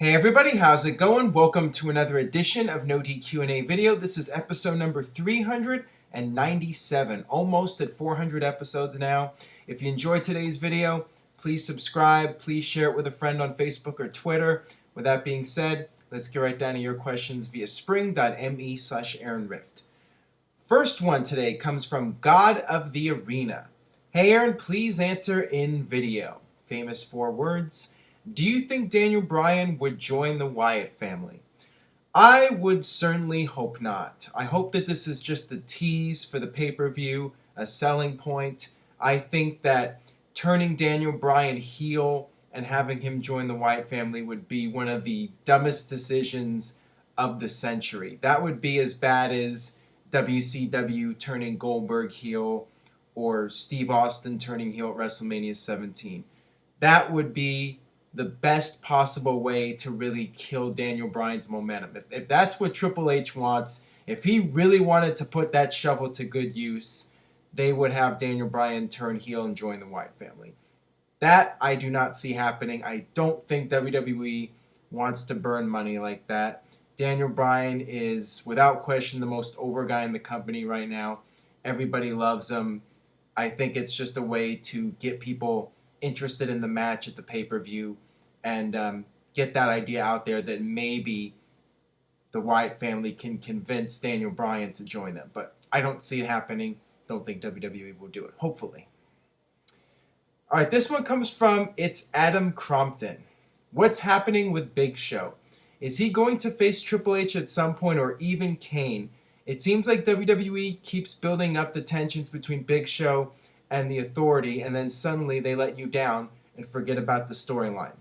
Hey everybody, how's it going? Welcome to another edition of NoDQ&A video. This is episode number 397, almost at 400 episodes now. If you enjoyed today's video, please subscribe, please share it with a friend on Facebook or Twitter. With that being said, let's get right down to your questions via spring.me/AaronRift. First one today comes from God of the Arena. Hey Aaron, please answer in video. Famous 4 words. Do you think Daniel Bryan would join the Wyatt family? I would certainly hope not. I hope that this is just a tease for the pay-per-view, a selling point. I think that turning Daniel Bryan heel and having him join the Wyatt family would be one of the dumbest decisions of the century. That would be as bad as WCW turning Goldberg heel or Steve Austin turning heel at WrestleMania 17. That would be the best possible way to really kill Daniel Bryan's momentum. If that's what Triple H wants, if he really wanted to put that shovel to good use, they would have Daniel Bryan turn heel and join the Wyatt family. That I do not see happening. I don't think WWE wants to burn money like that. Daniel Bryan is, without question, the most over guy in the company right now. Everybody loves him. I think it's just a way to get people interested in the match at the pay-per-view and get that idea out there that maybe the Wyatt family can convince Daniel Bryan to join them. But I don't see it happening. Don't think WWE will do it, hopefully. All right, this one comes from It's Adam Crompton. What's happening with Big Show? Is he going to face Triple H at some point or even Kane? It seems like WWE keeps building up the tensions between Big Show and the Authority, and then suddenly they let you down and forget about the storyline.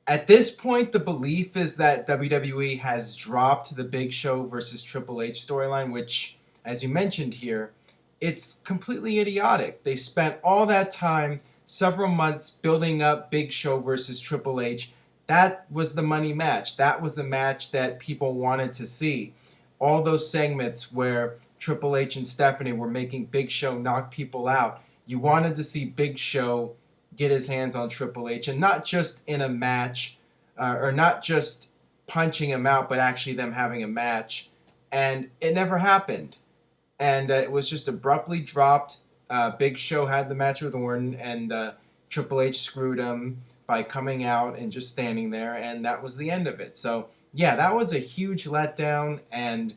At this point, the belief is that WWE has dropped the Big Show versus Triple H storyline, which, as you mentioned here, it's completely idiotic. They spent all that time, several months, building up Big Show versus Triple H. That was the money match. That was the match that people wanted to see. All those segments where Triple H and Stephanie were making Big Show knock people out. You wanted to see Big Show get his hands on Triple H, and not just in a match, or not just punching him out, but actually them having a match. And it never happened. And it was just abruptly dropped. Big Show had the match with Orton, and Triple H screwed him by coming out and just standing there, and that was the end of it. So, yeah, that was a huge letdown, and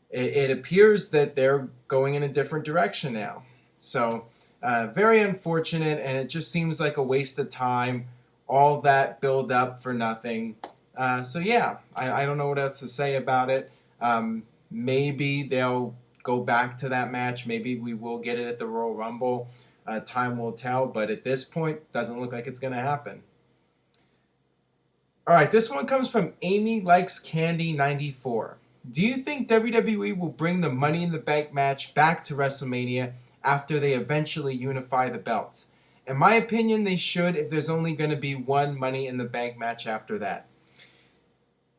it appears that they're going in a different direction now. So, very unfortunate, and it just seems like a waste of time. All that build up for nothing. So, yeah, I don't know what else to say about it. Maybe they'll go back to that match. Maybe we will get it at the Royal Rumble. Time will tell, but at this point, doesn't look like it's going to happen. All right, this one comes from Amy Likes Candy 94. Do you think WWE will bring the Money in the Bank match back to WrestleMania after they eventually unify the belts? In my opinion, they should if there's only going to be one Money in the Bank match after that.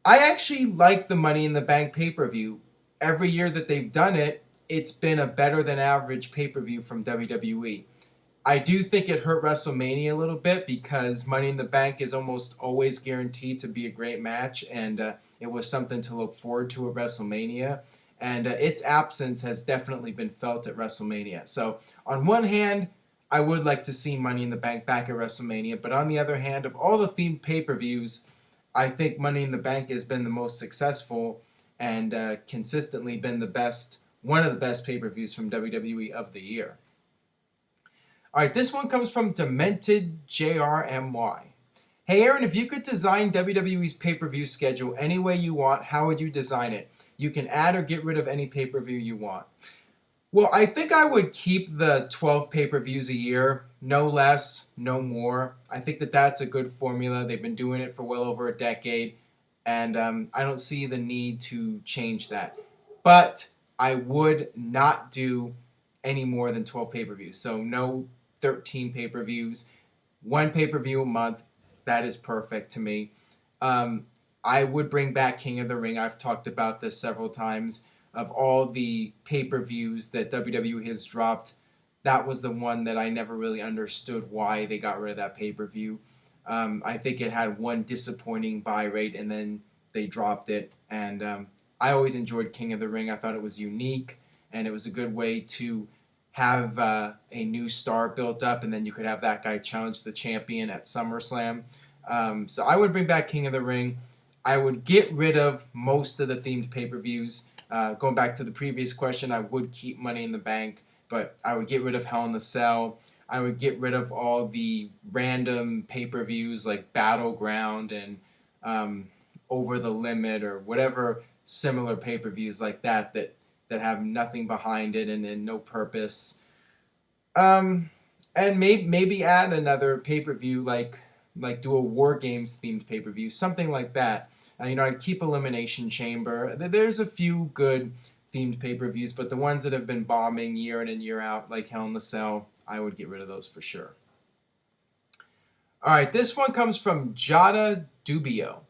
I actually like the Money in the Bank pay-per-view. Every year that they've done it, it's been a better than average pay-per-view from WWE. I do think it hurt WrestleMania a little bit because Money in the Bank is almost always guaranteed to be a great match, and it was something to look forward to at WrestleMania. And its absence has definitely been felt at WrestleMania. So on one hand, I would like to see Money in the Bank back at WrestleMania, but on the other hand, of all the themed pay-per-views, I think Money in the Bank has been the most successful and consistently been the best, one of the best pay-per-views from WWE of the year. All right, this one comes from Demented JRMY. Hey Aaron, if you could design WWE's pay-per-view schedule any way you want, how would you design it? You can add or get rid of any pay-per-view you want. Well, I think I would keep the 12 pay-per-views a year, no less, no more. I think that that's a good formula. They've been doing it for well over a decade, and I don't see the need to change that. But I would not do any more than 12 pay-per-views. So no 13 pay-per-views, one pay-per-view a month. That is perfect to me. I would bring back King of the Ring. I've talked about this several times. Of all the pay-per-views that WWE has dropped, that was the one that I never really understood why they got rid of that pay-per-view. I think it had one disappointing buy rate, and then they dropped it. And I always enjoyed King of the Ring. I thought it was unique, and it was a good way to have a new star built up, and then you could have that guy challenge the champion at SummerSlam. So I would bring back King of the Ring. I would get rid of most of the themed pay-per-views. Going back to the previous question, I would keep Money in the Bank, but I would get rid of Hell in the Cell. I would get rid of all the random pay-per-views like Battleground and Over the Limit or whatever similar pay-per-views like that have nothing behind it and no purpose. And maybe add another pay-per-view like do a War Games themed pay-per-view, something like that. I'd keep Elimination Chamber. There's a few good themed pay-per-views, but the ones that have been bombing year in and year out, like Hell in the Cell, I would get rid of those for sure. All right, this one comes from Jada Dubio.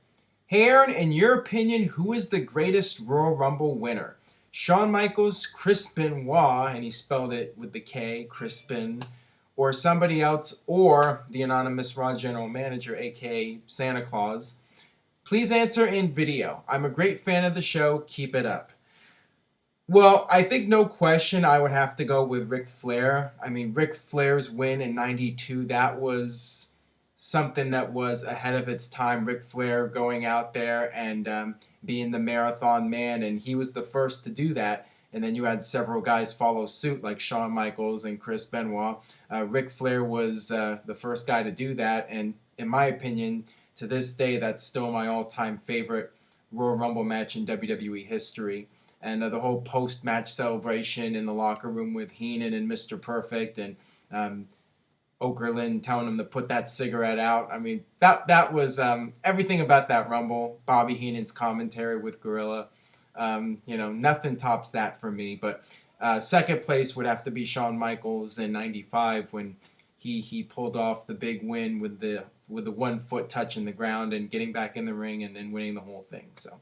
Hey Aaron, in your opinion, who is the greatest Royal Rumble winner? Shawn Michaels, Chris Benoit, and he spelled it with the K, Crispin, or somebody else, or the anonymous Raw General Manager, aka Santa Claus? Please answer in video. I'm a great fan of the show. Keep it up. Well, I think no question I would have to go with Ric Flair. I mean, Ric Flair's win in '92, that was something that was ahead of its time. Ric Flair going out there and being the marathon man, and he was the first to do that. And then you had several guys follow suit, like Shawn Michaels and Chris Benoit. Ric Flair was the first guy to do that, and in my opinion, to this day, that's still my all-time favorite Royal Rumble match in WWE history. And the whole post-match celebration in the locker room with Heenan and Mr. Perfect and Okerlund telling him to put that cigarette out. I mean, that was everything about that Rumble. Bobby Heenan's commentary with Gorilla. Nothing tops that for me. But second place would have to be Shawn Michaels in '95 when he pulled off the big win with the 1 foot touching the ground and getting back in the ring and winning the whole thing. So,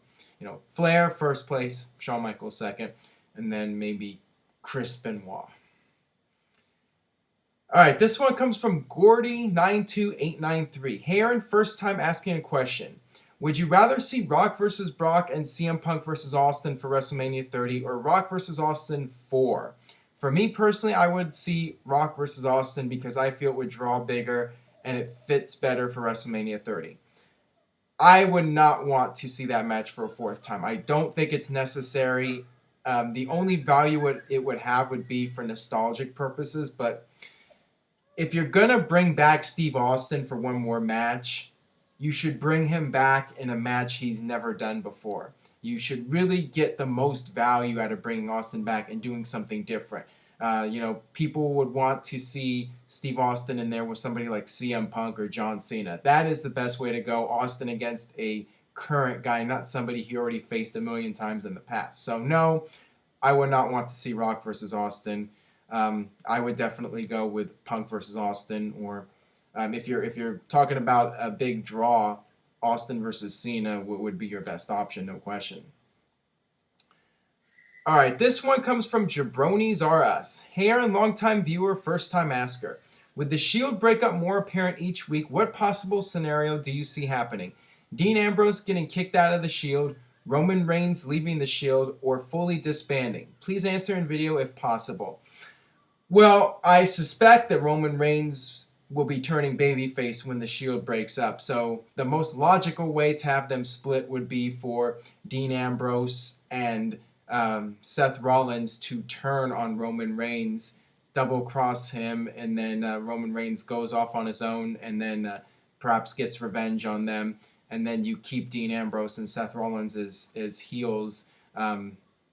Flair first place, Shawn Michaels second, and then maybe Chris Benoit. All right, this one comes from Gordy92893. Hey Aaron, first time asking a question. Would you rather see Rock versus Brock and CM Punk versus Austin for WrestleMania 30 or Rock versus Austin 4? For me personally, I would see Rock versus Austin because I feel it would draw bigger and it fits better for WrestleMania 30. I would not want to see that match for a fourth time. I don't think it's necessary. The only value it would have would be for nostalgic purposes, but if you're going to bring back Steve Austin for one more match, you should bring him back in a match he's never done before. You should really get the most value out of bringing Austin back and doing something different. People would want to see Steve Austin in there with somebody like CM Punk or John Cena. That is the best way to go. Austin against a current guy, not somebody he already faced a million times in the past. So no, I would not want to see Rock versus Austin. I would definitely go with Punk versus Austin, or if you're talking about a big draw, Austin versus Cena would be your best option, no question. All right, this one comes from Jabronis R Us. Hey Aaron, long-time viewer, first-time asker. With the Shield breakup more apparent each week, what possible scenario do you see happening? Dean Ambrose getting kicked out of the Shield, Roman Reigns leaving the Shield, or fully disbanding? Please answer in video if possible. Well, I suspect that Roman Reigns will be turning babyface when the Shield breaks up. So the most logical way to have them split would be for Dean Ambrose and Seth Rollins to turn on Roman Reigns, double cross him, and then Roman Reigns goes off on his own and then perhaps gets revenge on them. And then you keep Dean Ambrose and Seth Rollins as heels,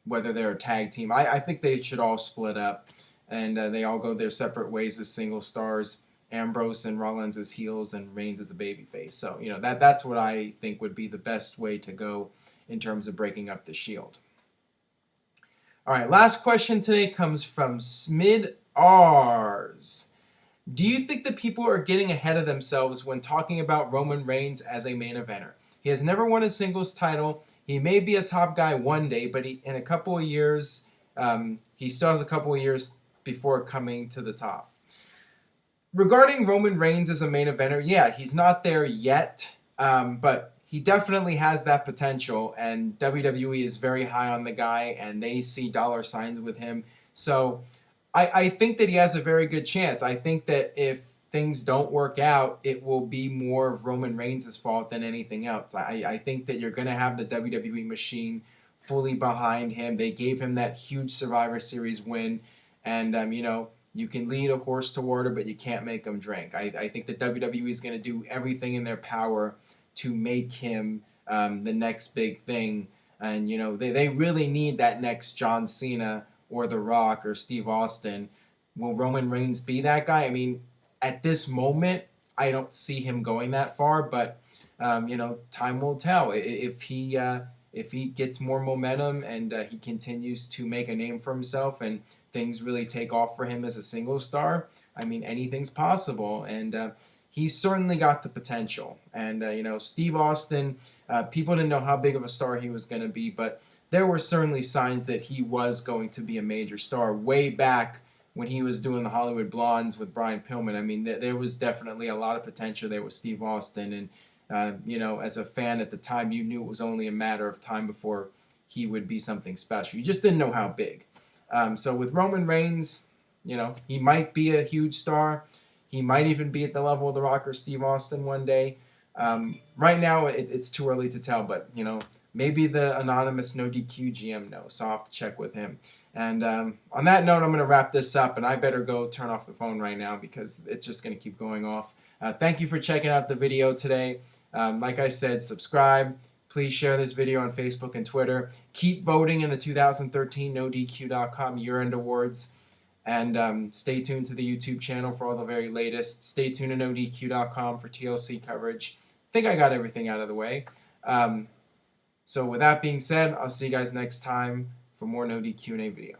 whether they're a tag team. I think they should all split up and they all go their separate ways as single stars. Ambrose and Rollins as heels and Reigns as a babyface. So, that's what I think would be the best way to go in terms of breaking up the Shield. All right, last question today comes from Smid Rs. Do you think that people are getting ahead of themselves when talking about Roman Reigns as a main eventer? He has never won a singles title. He may be a top guy one day, but in a couple of years, he still has a couple of years before coming to the top. Regarding Roman Reigns as a main eventer, yeah, he's not there yet, but he definitely has that potential, and WWE is very high on the guy, and they see dollar signs with him. So I think that he has a very good chance. I think that if things don't work out, it will be more of Roman Reigns' fault than anything else. I think that you're going to have the WWE machine fully behind him. They gave him that huge Survivor Series win, and you can lead a horse to water, but you can't make him drink. I think the WWE is going to do everything in their power to make him the next big thing. And, they really need that next John Cena or The Rock or Steve Austin. Will Roman Reigns be that guy? I mean, at this moment, I don't see him going that far, but, time will tell. If he gets more momentum and he continues to make a name for himself and things really take off for him as a single star, I mean, anything's possible. And he's certainly got the potential. And, Steve Austin, people didn't know how big of a star he was going to be, but there were certainly signs that he was going to be a major star way back when he was doing the Hollywood Blondes with Brian Pillman. I mean, there was definitely a lot of potential there with Steve Austin. And as a fan at the time, you knew it was only a matter of time before he would be something special. You just didn't know how big. So with Roman Reigns, he might be a huge star. He might even be at the level of The Rock or Steve Austin one day. Right now, it's too early to tell, but, maybe the anonymous NoDQ GM knows, so I'll have to check with him. And on that note, I'm going to wrap this up, and I better go turn off the phone right now because it's just going to keep going off. Thank you for checking out the video today. Like I said, subscribe. Please share this video on Facebook and Twitter. Keep voting in the 2013 NoDQ.com year-end awards. And stay tuned to the YouTube channel for all the very latest. Stay tuned to NoDQ.com for TLC coverage. I think I got everything out of the way. So with that being said, I'll see you guys next time for more NoDQ&A video.